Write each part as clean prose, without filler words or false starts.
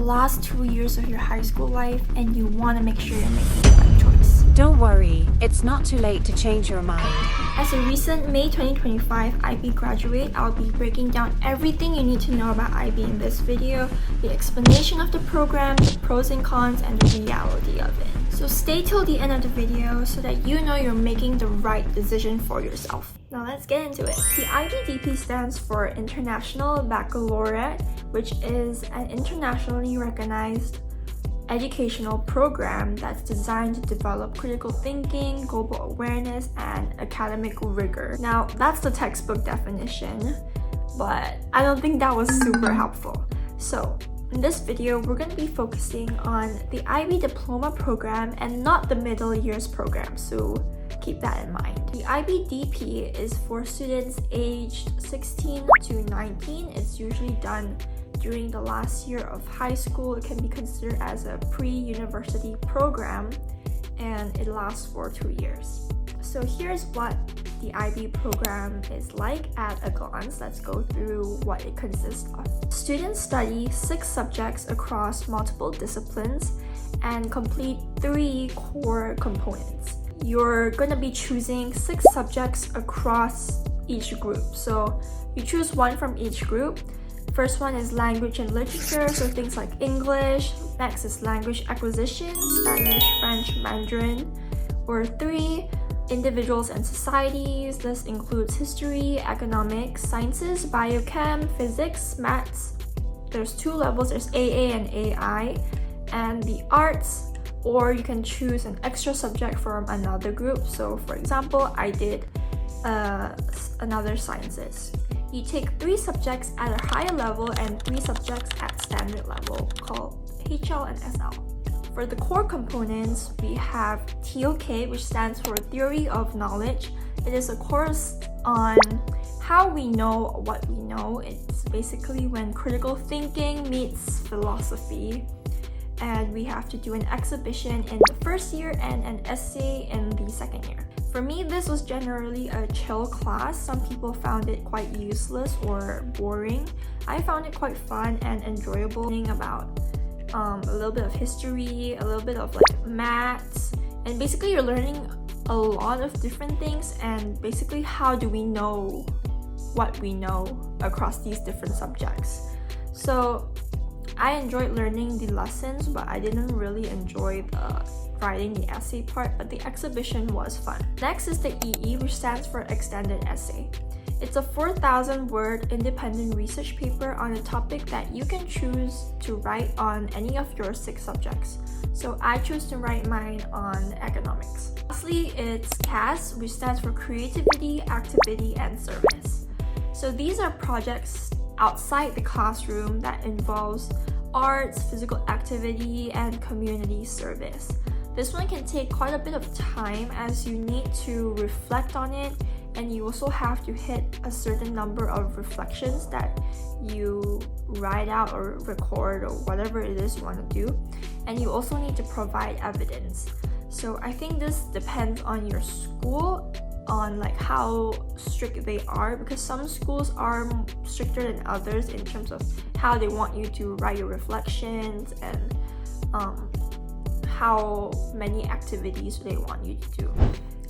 last 2 years of your high school life and you want to make sure you're making the right choice. Don't worry, it's not too late to change your mind. As a recent May 2025 IB graduate, I'll be breaking down everything you need to know about IB in this video, the explanation of the program, the pros and cons, and the reality of it. So stay till the end of the video so that you know you're making the right decision for yourself. Now let's get into it. The IBDP stands for International Baccalaureate, which is an internationally recognized educational program that's designed to develop critical thinking, global awareness, and academic rigor. Now, that's the textbook definition, but I don't think that was super helpful. So, in this video, we're going to be focusing on the IB Diploma program and not the middle years program, so keep that in mind. The IBDP is for students aged 16 to 19. It's usually done during the last year of high school. It can be considered as a pre-university program and it lasts for 2 years. So here's what the IB program is like at a glance. Let's go through what it consists of. Students study 6 subjects across multiple disciplines and complete 3 core components. You're going to be choosing 6 subjects across each group. So you choose one from each group. First one is language and literature, so things like English. Next is language acquisition, Spanish, French, Mandarin. Or 3, individuals and societies. This includes history, economics, sciences, biochem, physics, maths. There's 2 levels, there's AA and AI. And the arts, or you can choose an extra subject from another group. So for example, I did another sciences. You take 3 subjects at a higher level and 3 subjects at standard level, called HL and SL. For the core components, we have TOK, which stands for Theory of Knowledge. It is a course on how we know what we know. It's basically when critical thinking meets philosophy. And we have to do an exhibition in the first year and an essay in the second year. For me, this was generally a chill class. Some people found it quite useless or boring. I found it quite fun and enjoyable, learning about a little bit of history, a little bit of like maths, and basically you're learning a lot of different things and basically how do we know what we know across these different subjects. So I enjoyed learning the lessons, but I didn't really enjoy the writing the essay part, but the exhibition was fun. Next is the EE, which stands for Extended Essay. It's a 4,000-word independent research paper on a topic that you can choose to write on any of your 6 subjects. So I chose to write mine on economics. Lastly, it's CAS, which stands for Creativity, Activity, and Service. So these are projects outside the classroom that involves arts, physical activity, and community service. This one can take quite a bit of time as you need to reflect on it, and you also have to hit a certain number of reflections that you write out or record or whatever it is you want to do. And you also need to provide evidence. So I think this depends on your school, on like how strict they are, because some schools are stricter than others in terms of how they want you to write your reflections and how many activities they want you to do.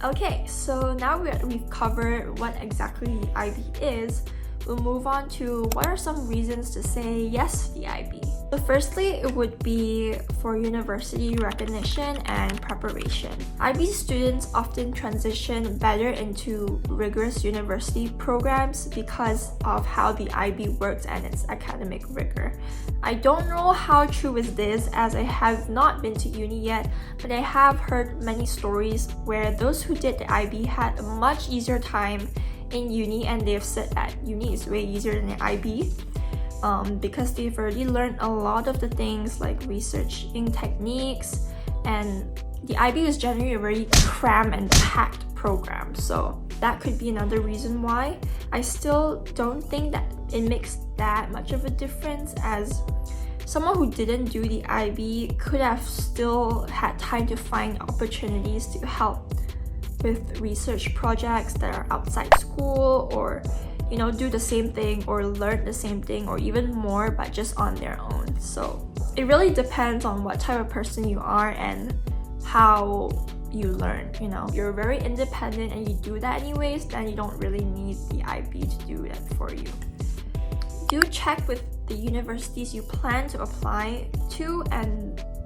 Okay, so now we've covered what exactly the IB is. We'll move on to what are some reasons to say yes to the IB. So firstly, it would be for university recognition and preparation. IB students often transition better into rigorous university programs because of how the IB works and its academic rigor. I don't know how true is this, as I have not been to uni yet, but I have heard many stories where those who did the IB had a much easier time in uni, and they've said that uni is way easier than the IB because they've already learned a lot of the things like researching techniques, and the IB is generally a very cram and packed program, so that could be another reason why. I still don't think that it makes that much of a difference, as someone who didn't do the IB could have still had time to find opportunities to help with research projects that are outside school, or do the same thing or learn the same thing or even more, but just on their own. So it really depends on what type of person you are and how you learn. You're very independent and you do that anyways, then you don't really need the IB to do that for you. Do check with the universities you plan to apply to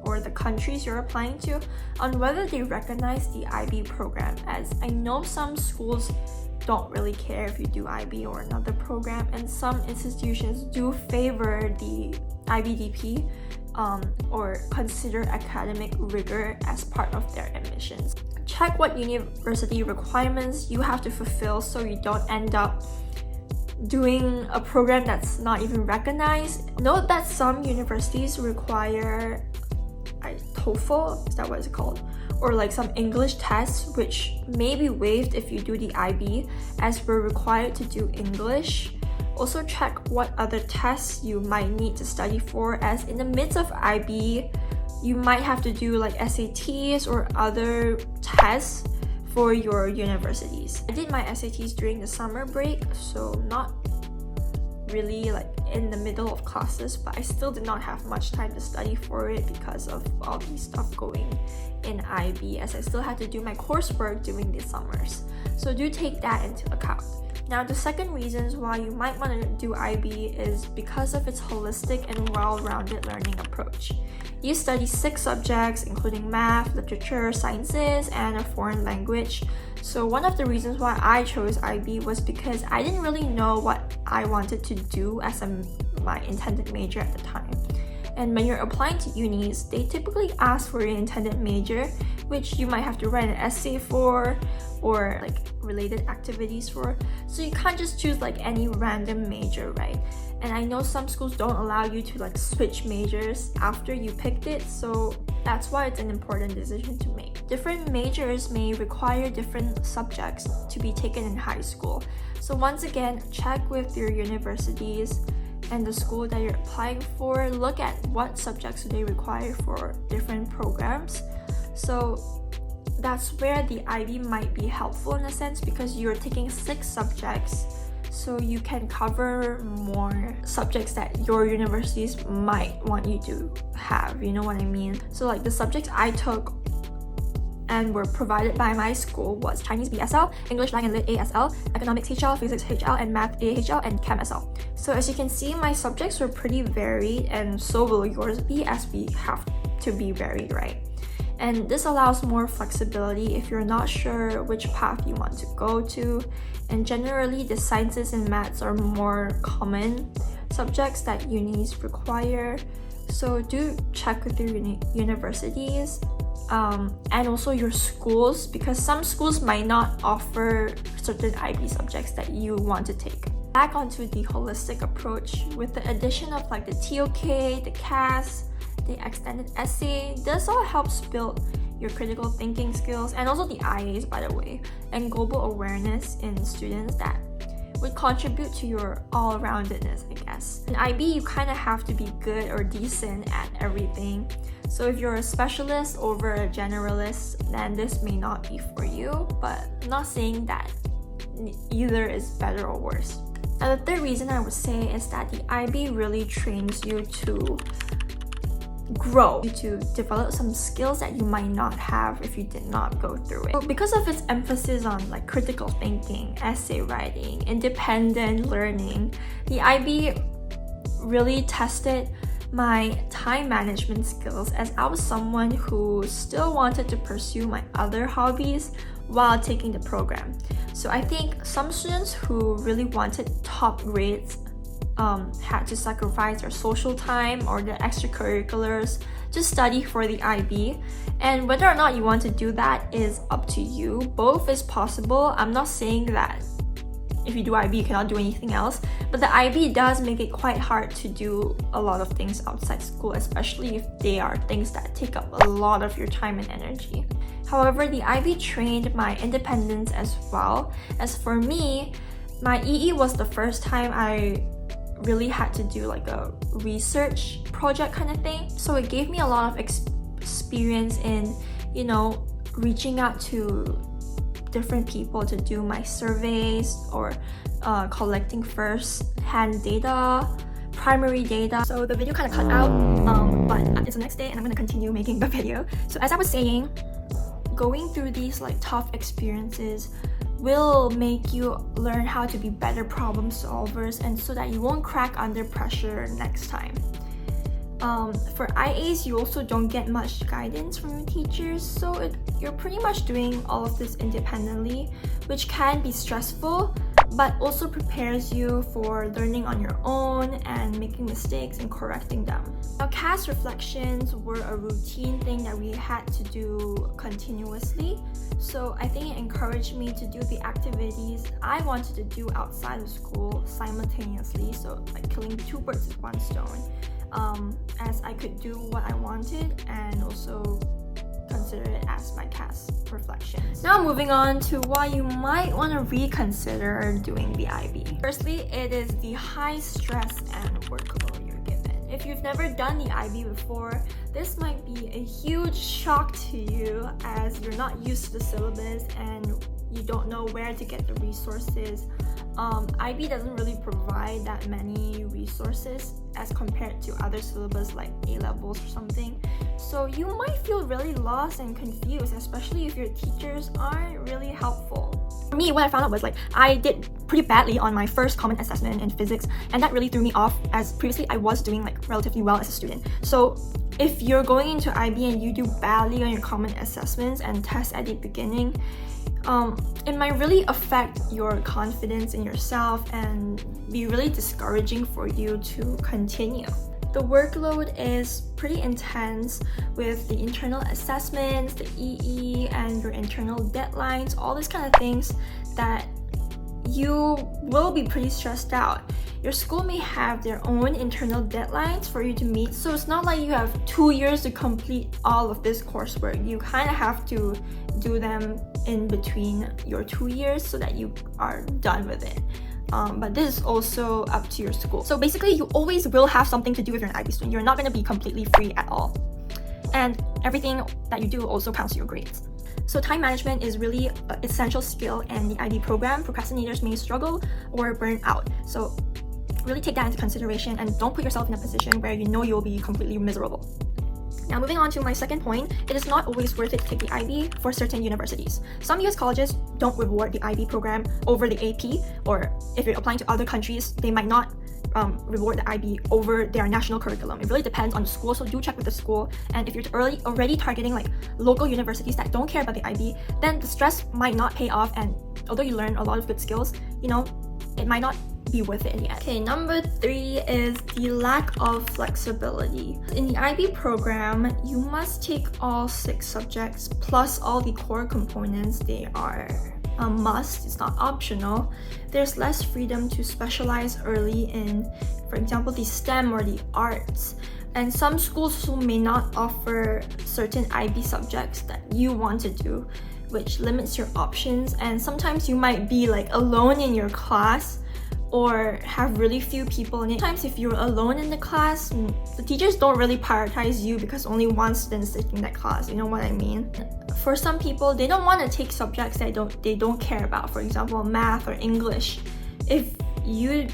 or the countries you're applying to on whether they recognize the IB program, as I know some schools don't really care if you do IB or another program, and some institutions do favor the IBDP or consider academic rigor as part of their admissions. Check what university requirements you have to fulfill so you don't end up doing a program that's not even recognized. Note that some universities require TOEFL, is that what it's called? Or like some English tests, which may be waived if you do the IB, as we're required to do English. Also check what other tests you might need to study for, as in the midst of IB, you might have to do like SATs or other tests for your universities. I did my SATs during the summer break, so not really like in the middle of classes, but I still did not have much time to study for it because of all these stuff going in IB, as I still had to do my coursework during the summers. So do take that into account. Now, the second reasons why you might want to do IB is because of its holistic and well-rounded learning approach. You study 6 subjects, including math, literature, sciences, and a foreign language. So one of the reasons why I chose IB was because I didn't really know what I wanted to do as my intended major at the time. And when you're applying to unis, they typically ask for your intended major, which you might have to write an essay for or like related activities for. So you can't just choose like any random major, right? And I know some schools don't allow you to like switch majors after you picked it, so that's why it's an important decision to make. Different majors may require different subjects to be taken in high school. So once again, check with your universities and the school that you're applying for. Look at what subjects they require for different programs. So that's where the IB might be helpful in a sense, because you're taking 6 subjects, so you can cover more subjects that your universities might want you to have, you know what I mean? So like the subjects I took and were provided by my school was Chinese BSL, English Lang and Lit ASL, Economics HL, Physics HL, and Math AHL, and Chem SL. So as you can see, my subjects were pretty varied, and so will yours be, as we have to be varied, right? And this allows more flexibility if you're not sure which path you want to go to. And generally, the sciences and maths are more common subjects that unis require. So do check with your universities and also your schools, because some schools might not offer certain IB subjects that you want to take. Back onto the holistic approach, with the addition of like the TOK, the CAS, the extended essay, this all helps build your critical thinking skills, and also the IAs, by the way, and global awareness in students that would contribute to your all-roundedness, I guess. In IB, you kind of have to be good or decent at everything. So if you're a specialist over a generalist, then this may not be for you, but I'm not saying that either is better or worse. Now, the third reason I would say is that the IB really trains you to grow, to develop some skills that you might not have if you did not go through it. So because of its emphasis on like critical thinking, essay writing, independent learning, the IB really tested my time management skills, as I was someone who still wanted to pursue my other hobbies while taking the program. So I think some students who really wanted top grades had to sacrifice their social time or their extracurriculars to study for the IB. And whether or not you want to do that is up to you. Both is possible. I'm not saying that if you do IB, you cannot do anything else, but the IB does make it quite hard to do a lot of things outside school, especially if they are things that take up a lot of your time and energy. However, the IB trained my independence as well. As for me, my EE was the first time I really had to do like a research project kind of thing. So it gave me a lot of experience in, reaching out to different people to do my surveys or collecting first-hand data, primary data. So the video kind of cut out, but it's the next day and I'm going to continue making the video. So as I was saying, going through these like tough experiences will make you learn how to be better problem solvers, and so that you won't crack under pressure next time. For IAs, you also don't get much guidance from your teachers, so you're pretty much doing all of this independently, which can be stressful, but also prepares you for learning on your own and making mistakes and correcting them. Now, CAS reflections were a routine thing that we had to do continuously, so I think it encouraged me to do the activities I wanted to do outside of school simultaneously, so like killing two birds with one stone, as I could do what I wanted and also consider it as my CAS reflections. Now moving on to why you might want to reconsider doing the IB. Firstly, it is the high stress and workload you're given. If you've never done the IB before, this might be a huge shock to you as you're not used to the syllabus and you don't know where to get the resources. IB doesn't really provide that many resources as compared to other syllabus like A-levels or something. So you might feel really lost and confused, especially if your teachers aren't really helpful. For me, what I found out was like I did pretty badly on my first common assessment in physics, and that really threw me off as previously I was doing like relatively well as a student. So if you're going into IB and you do badly on your common assessments and tests at the beginning, it might really affect your confidence in yourself and be really discouraging for you to continue. The workload is pretty intense with the internal assessments, the EE, and your internal deadlines, all these kind of things that you will be pretty stressed out. Your school may have their own internal deadlines for you to meet, so it's not like you have 2 years to complete all of this coursework. You kind of have to do them in between your 2 years so that you are done with it. But this is also up to your school. So basically, you always will have something to do if you're an IB student. You're not going to be completely free at all. And everything that you do also counts to your grades. So time management is really an essential skill in the IB program. Procrastinators may struggle or burn out. So really take that into consideration and don't put yourself in a position where you know you'll be completely miserable. Now moving on to my second point, it is not always worth it to take the IB for certain universities. Some US colleges don't reward the IB program over the AP, or if you're applying to other countries, they might not reward the IB over their national curriculum. It really depends on the school, so do check with the school. And if you're already targeting like local universities that don't care about the IB, then the stress might not pay off, and although you learn a lot of good skills, it might not be worth it in the end. Okay, number 3 is the lack of flexibility. In the IB program, you must take all 6 subjects plus all the core components. They are a must, it's not optional. There's less freedom to specialize early in, for example, the STEM or the arts. And some schools also may not offer certain IB subjects that you want to do, which limits your options. And sometimes you might be like alone in your class or have really few people in it. Sometimes if you're alone in the class, the teachers don't really prioritize you because only one student is taking that class, you know what I mean? For some people, they don't want to take subjects that they don't care about, for example, math or English. If you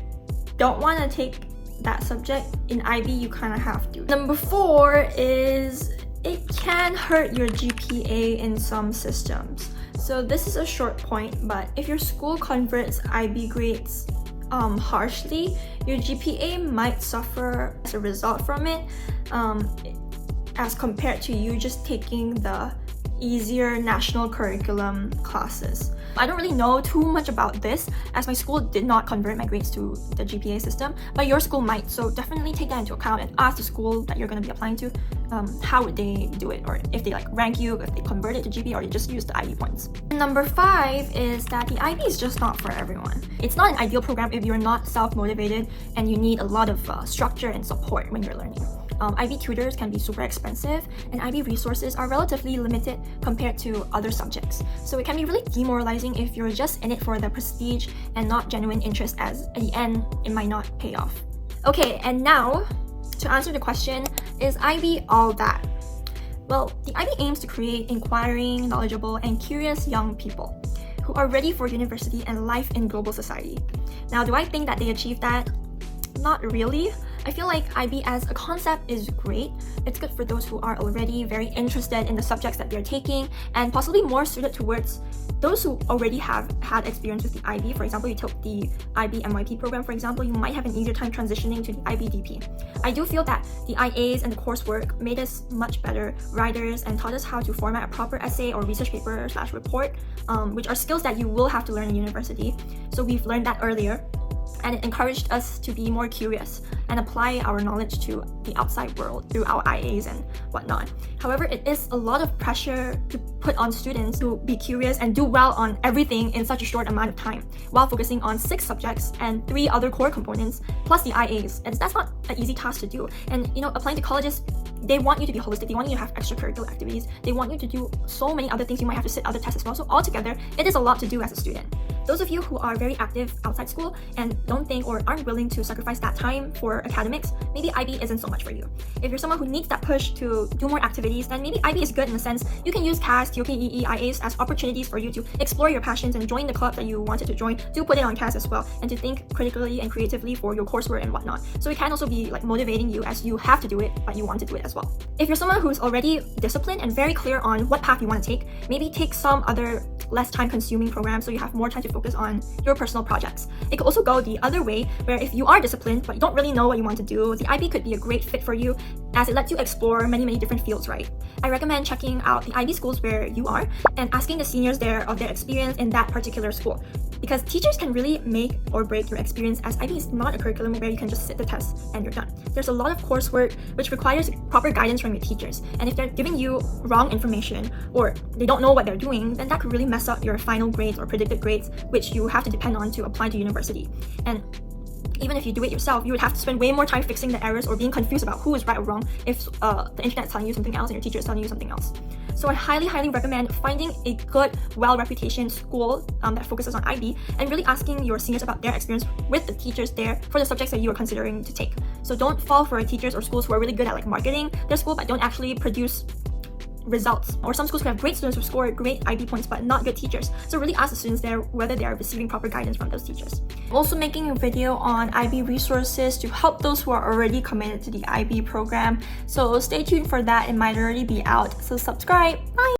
don't want to take that subject in IB, you kind of have to. Number 4 is it can hurt your GPA in some systems. So this is a short point, but if your school converts IB grades harshly, your GPA might suffer as a result from it, as compared to you just taking the easier national curriculum classes. I don't really know too much about this as my school did not convert my grades to the GPA system, but your school might, so definitely take that into account and ask the school that you're going to be applying to how would they do it, or if they like rank you, if they convert it to GPA, or they just use the IB points. Number 5 is that the IB is just not for everyone. It's not an ideal program if you're not self-motivated and you need a lot of structure and support when you're learning. IB tutors can be super expensive, and IB resources are relatively limited compared to other subjects. So it can be really demoralizing if you're just in it for the prestige and not genuine interest, as at the end, it might not pay off. Okay, and now, to answer the question, is IB all that? Well, the IB aims to create inquiring, knowledgeable, and curious young people. who are ready for university and life in global society. Now, do I think that they achieved that? Not really. I feel like IB as a concept is great. It's good for those who are already very interested in the subjects that they're taking, and possibly more suited towards those who already have had experience with the IB. For example, you took the IB MYP program, for example, you might have an easier time transitioning to the IB DP. I do feel that the IAs and the coursework made us much better writers and taught us how to format a proper essay or research paper / report, which are skills that you will have to learn in university. So we've learned that earlier, and it encouraged us to be more curious and apply our knowledge to the outside world through our IAs and whatnot. However, it is a lot of pressure to put on students to be curious and do well on everything in such a short amount of time, while focusing on 6 subjects and 3 other core components, plus the IAs. And that's not an easy task to do. And applying to colleges, they want you to be holistic, they want you to have extracurricular activities, they want you to do so many other things, you might have to sit other tests as well. So altogether, it is a lot to do as a student. Those of you who are very active outside school and don't think or aren't willing to sacrifice that time for academics, maybe IB isn't so much for you. If you're someone who needs that push to do more activities, then maybe IB is good in the sense you can use CAS, TOK, EE, IAs as opportunities for you to explore your passions and join the club that you wanted to join. Do put it on CAS as well, and to think critically and creatively for your coursework and whatnot. So it can also be like motivating you, as you have to do it, but you want to do it as well. If you're someone who's already disciplined and very clear on what path you want to take, maybe take some other less time-consuming programs so you have more time to focus on your personal projects. It could also go the other way, where if you are disciplined but you don't really know what you want to do, the IB could be a great fit for you, as it lets you explore many different fields, right? I recommend checking out the IB schools where you are and asking the seniors there of their experience in that particular school, because teachers can really make or break your experience, as IB is not a curriculum where you can just sit the test and you're done. There's a lot of coursework which requires proper guidance from your teachers, and if they're giving you wrong information or they don't know what they're doing, then that could really mess up your final grades or predicted grades, which you have to depend on to apply to university. And even if you do it yourself, you would have to spend way more time fixing the errors or being confused about who is right or wrong if the internet is telling you something else and your teacher is telling you something else. So I highly recommend finding a good, well-reputation school that focuses on IB, and really asking your seniors about their experience with the teachers there for the subjects that you are considering to take. So don't fall for teachers or schools who are really good at marketing their school but don't actually produce results, or some schools who have great students who score great IB points but not good teachers. So really ask the students there whether they are receiving proper guidance from those teachers. I'm also making a video on IB resources to help those who are already committed to the IB program, so stay tuned for that. It might already be out, so subscribe. Bye!